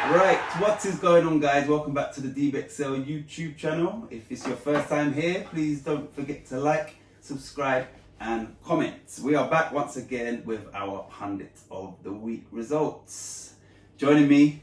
Right, what is going on, guys? Welcome back to the DBXL YouTube channel. If it's your first time here, please don't forget to like, subscribe and comment. We are back once again with our Pundit of the Week results. Joining me,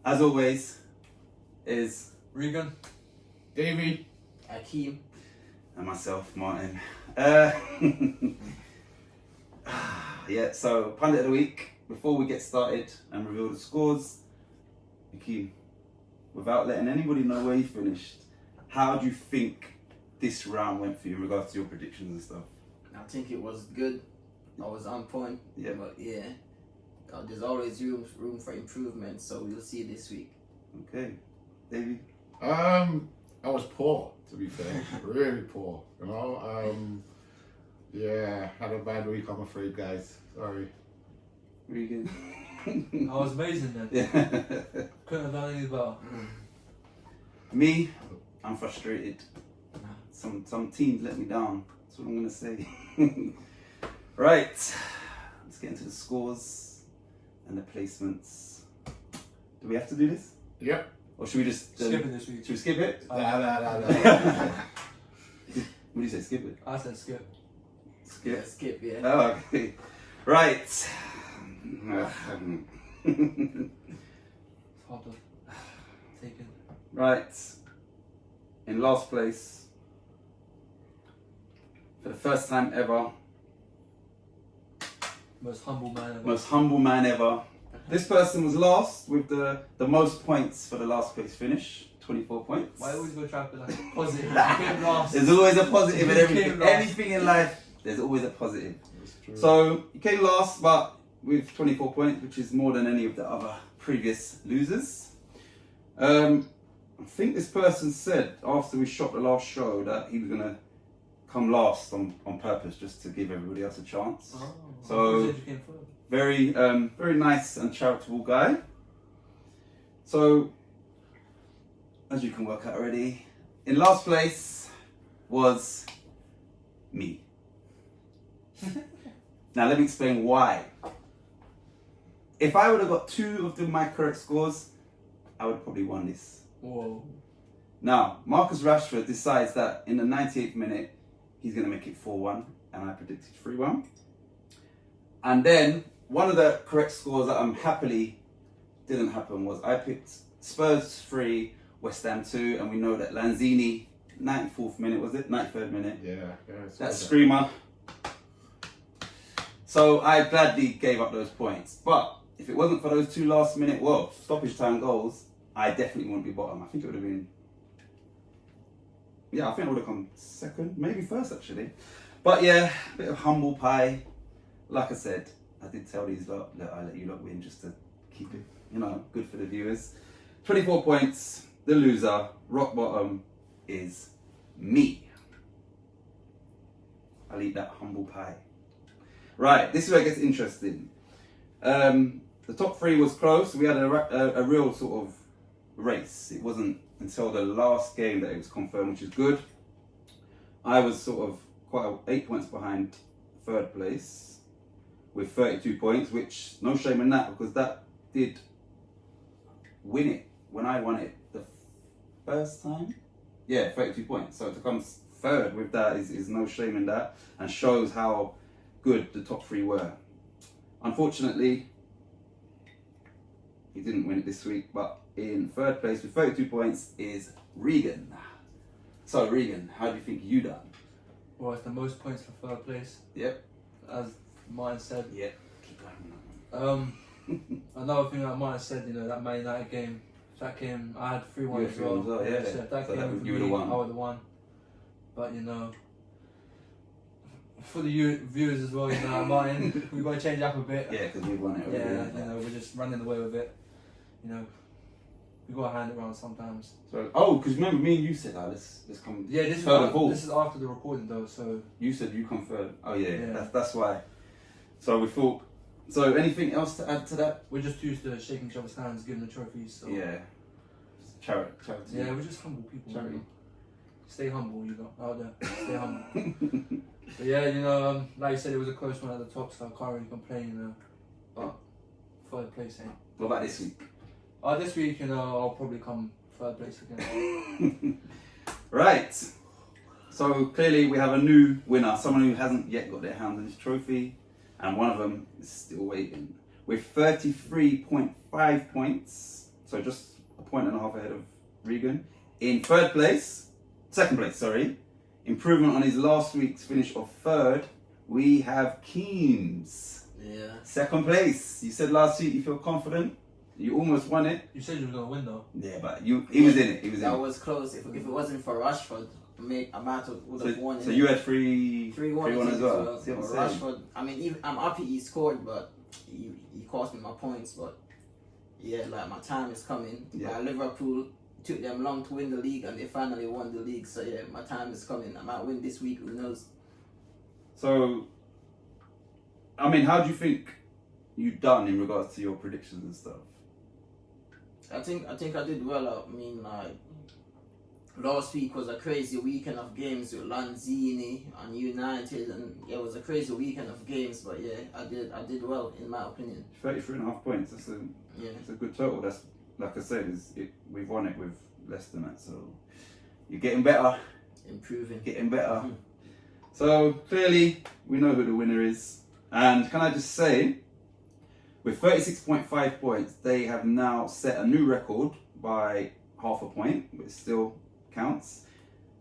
as always, is Regan, Davey, Akeem, and myself, Martin. Yeah, so Pundit of the Week. Before we get started and reveal the scores, Akeem, without letting anybody know where you finished, how do you think this round went for you in regards to your predictions and stuff? I think it was good. I was on point. Yeah. But yeah, there's always room for improvement. So we'll see this week. Okay, Davey. I was poor, to be fair, really poor. You know, yeah, had a bad week. I'm afraid, guys. Sorry. Regan. I was amazing then. Yeah. Couldn't have done any better. Me, I'm frustrated. Some teams let me down. That's what I'm gonna say. Right, let's get into the scores and the placements. Do we have to do this? Yep. Or should we just Skip it this week. Should we skip it? Nah. What do you say? Skip it. I said skip. Skip. Skip, yeah. Oh, okay. Right. It's hard to take in. Right. In last place, for the first time ever, Most humble man ever. most humble man ever. This person was last with the most points for the last place finish, 24 points. Why always go try to be like positive? Came last. There's always a positive in Came everything. last. Anything in life, there's always a positive. That's true. So you came last, but with 24 points, which is more than any of the other previous losers. I think this person said after we shot the last show that he was gonna come last on purpose, just to give everybody else a chance. Oh, So- you said you came first. Very, very nice and charitable guy. So, as you can work out already, in last place was me. Now let me explain why. If I would have got two of my correct scores, I would have probably won this. Whoa. Now, Marcus Rashford decides that in the 98th minute, he's going to make it 4-1, and I predicted 3-1. And then, one of the correct scores that I'm happily didn't happen was I picked Spurs 3, West Ham 2, and we know that Lanzini, 94th minute, was it? 93rd minute. Yeah. That screamer. So I gladly gave up those points. But if it wasn't for those two last minute, stoppage time goals, I definitely wouldn't be bottom. I think it would have been, I think I would have come second, maybe first actually. But yeah, a bit of humble pie. Like I said, I did tell these lot that I let you lot win just to keep it, good for the viewers. 24 points, the loser, rock bottom is me. I'll eat that humble pie. Right, this is where it gets interesting. The top three was close. We had a real sort of race. It wasn't until the last game that it was confirmed, which is good. I was sort of 8 points behind third place with 32 points, which no shame in that because that did win it when I won it the first time. Yeah, 32 points. So to come third with that is no shame in that and shows how good the top three were. Unfortunately, he didn't win it this week, but in third place with 32 points is Regan. So Regan, how do you think you done? Well, it's the most points for third place, Yep. as Martin said. Yep. Keep going. Another thing that Martin said, that Man United game, that came, I had 3-1 as well. Yeah. So if that So came that for you would me, have won. I would have won. But for the viewers as well, Martin, we've got to change up a bit. Yeah, because we won it already. Yeah, we're just running away with it. We got to hand it around sometimes. So, because remember me and you said, let's come. Yeah, this third of all. is after the recording though, so You said you come third. Oh yeah. Yeah. That's why. So we thought. So anything else to add to that? we're just used to shaking each other's hands, giving the trophies. So Yeah. Charity. yeah, we're just humble people. Charity. Stay humble, out there. Stay humble. But yeah, like you said, it was a close one at the top, so I can't really complain. But third place ain't. What about this week? This week, I'll probably come third place again. Right. So clearly we have a new winner, someone who hasn't yet got their hand on this trophy, and one of them is still waiting. With 33.5 points, so just a point and a half ahead of Regan. In second place, sorry. Improvement on his last week's finish of third, we have Keems. Yeah. Second place. You said last week you feel confident. You almost won it. You said you were going to win though. Yeah, but he was in it. He was in That it. was close. If it wasn't for Rashford, I might have would have won. So you had 3-1 as well. See what I'm saying? Rashford, I mean, even, I'm happy he scored, but he cost me my points. But yeah, like my time is coming. Yeah. Liverpool took them long to win the league, and they finally won the league. So yeah, my time is coming. I might win this week. Who knows? So, I mean, how do you think you've done in regards to your predictions and stuff? I think I did well. I mean, like last week was a crazy weekend of games with Lanzini and United, and it was a crazy weekend of games. But yeah, I did well in my opinion. 33.5 points. That's a good total. That's, like I said, we've won it with less than that. So you're getting better. Improving. Getting better. So clearly we know who the winner is. And can I just say, with 36.5 points, they have now set a new record by half a point, but it still counts.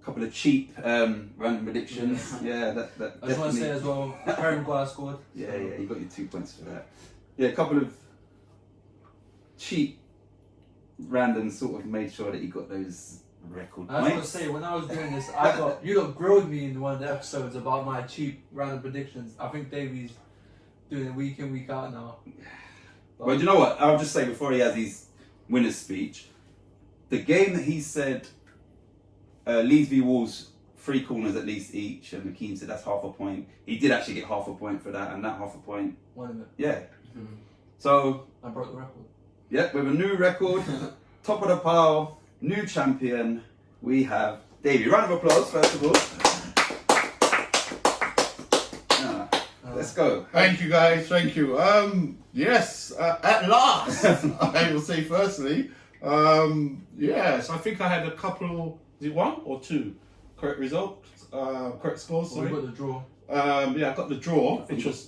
A couple of cheap random predictions. Yeah, that I just want to say as well, Harry Maguire scored. Yeah, you got your 2 points for that. Yeah, a couple of cheap random sort of made sure that you got those record I just want to points. say, when I was doing this, you lot grilled me in one of the episodes about my cheap random predictions. I think Davey's doing it week in, week out now. But you know what? I'll just say before he has his winner's speech, the game that he said Leeds v Wolves 3 corners at least each, and McKean said that's half a point. He did actually get half a point for that, and that half a point. One of it. Yeah. So I broke the record. yeah, with a new record, top of the pile, new champion, we have Davey. Round of applause, first of all. Let's go. Thank you, guys. Thank you. Yes, at last, I will say firstly, yes, I think I had a couple, is it 1 or 2 correct results, correct scores, Well, we sorry. got the draw. Yeah, I got the draw, which was,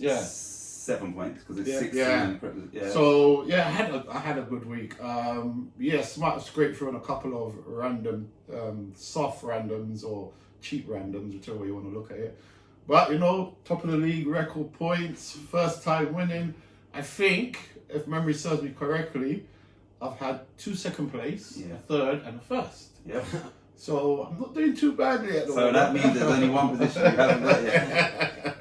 7 points, because it's Yeah, 6. yeah. Yeah. So yeah, I had a good week. Yes, might have scraped through on a couple of random, soft randoms or cheap randoms, whichever way you want to look at it. But top of the league, record points, first time winning. I think, if memory serves me correctly, I've had 2 second place, Yeah. a third, and a first. Yep. So I'm not doing too badly at the So that means there's only one position you haven't got yet.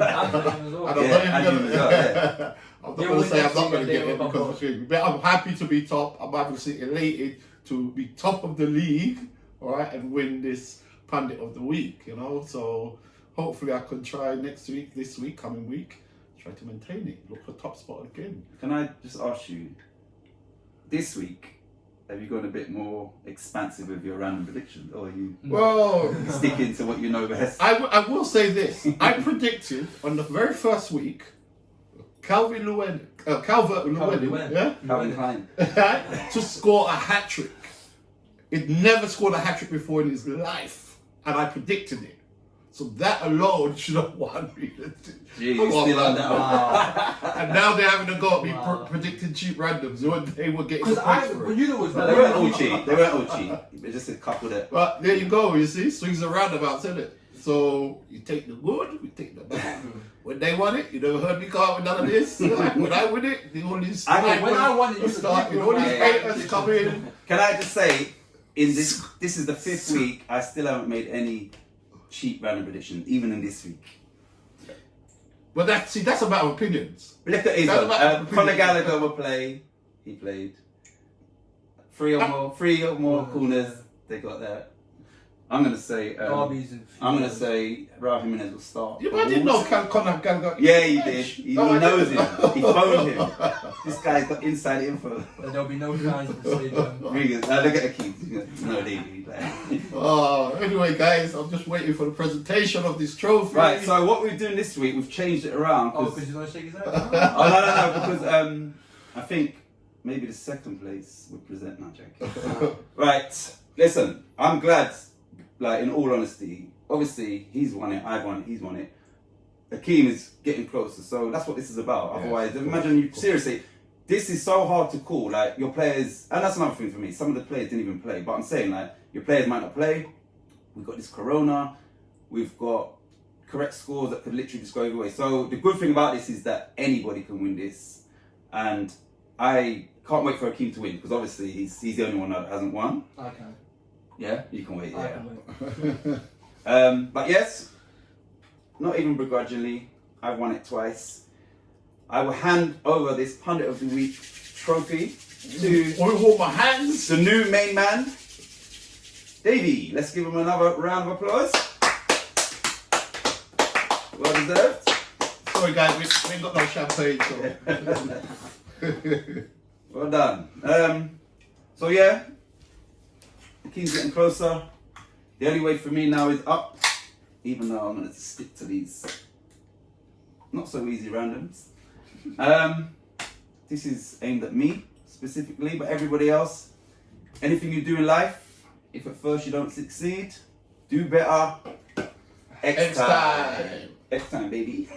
I'm as well. I'm Yeah, not and even you as well, yeah. I'm not Yeah, going we to say I'm next not week going to they get it will because come of you. But I'm happy to be top. I'm obviously elated to be top of the league, all right, and win this Pundit of the Week, So hopefully I can try this week, coming week, try to maintain it. Look for top spot again. Can I just ask you, this week, have you gone a bit more expansive with your random predictions, or are you Well, sticking to what you know best? I will say this. I predicted on the very first week, Calvert Lewin, Lewin. yeah? Calvin Klein. to score a hat-trick. He'd never scored a hat-trick before in his life, and I predicted it. So that alone should have won me. Gee, Come you're on, still on man. that one. And now they're having to go at me Wow. predicting cheap randoms. They were getting Because the points for when it. you know was No, they weren't all cheap. They weren't all cheap. But just a couple that. But there you go, you see, swings and roundabouts, isn't it? So you take the good, we take the bad. When they won it, you never heard me come out with none of this. When I win it, the all these When I won it, you start, said all these yeah. haters come in. Can I just say, in this is the 5th week, I still haven't made any cheap random predictions, even in this week. But that's about opinions. But look at his That's one. about- Conor Gallagher will play. He played. 3 or more corners. They got that. I'm gonna say. Derbies and I'm gonna say Raul Jimenez will start. Yeah, but I didn't know Conor Gallagher. Yeah, he did. He knows him. He phoned him. This guy's got inside info. there'll be no fans in the stadium. Regan, now look at the keys. No, Davey. Anyway, guys, I'm just waiting for the presentation of this trophy. Right. So what we're doing this week, we've changed it around. Oh, 'cause- because you want to shake his hand? Oh no, because I think maybe the second place would present now, Jack. Right, listen, I'm glad, like, in all honesty, obviously, he's won it, I've won it, he's won it. Akeem is getting closer, so that's what this is about. Yeah, Otherwise, of course, imagine you, of course. seriously, this is so hard to call. Like, your players, and that's another thing for me, some of the players didn't even play, but I'm saying, like, your players might not play. We've got this corona, we've got correct scores that could literally just go either way. So the good thing about this is that anybody can win this, and I can't wait for Akeem to win, because obviously he's the only one that hasn't won. I can. Yeah, you can wait. I Yeah. can wait. But yes, not even begrudgingly, I've won it twice. I will hand over this Pundit of the Week trophy to I hold my hands. the new main man, Davey. Let's give him another round of applause. Well deserved. Sorry guys, we ain't got no champagne, so. Well done. So yeah, the key's getting closer. The only way for me now is up, even though I'm going to stick to these not so easy randoms. This is aimed at me specifically, but everybody else, anything you do in life, if at first you don't succeed, do better. Next time, baby.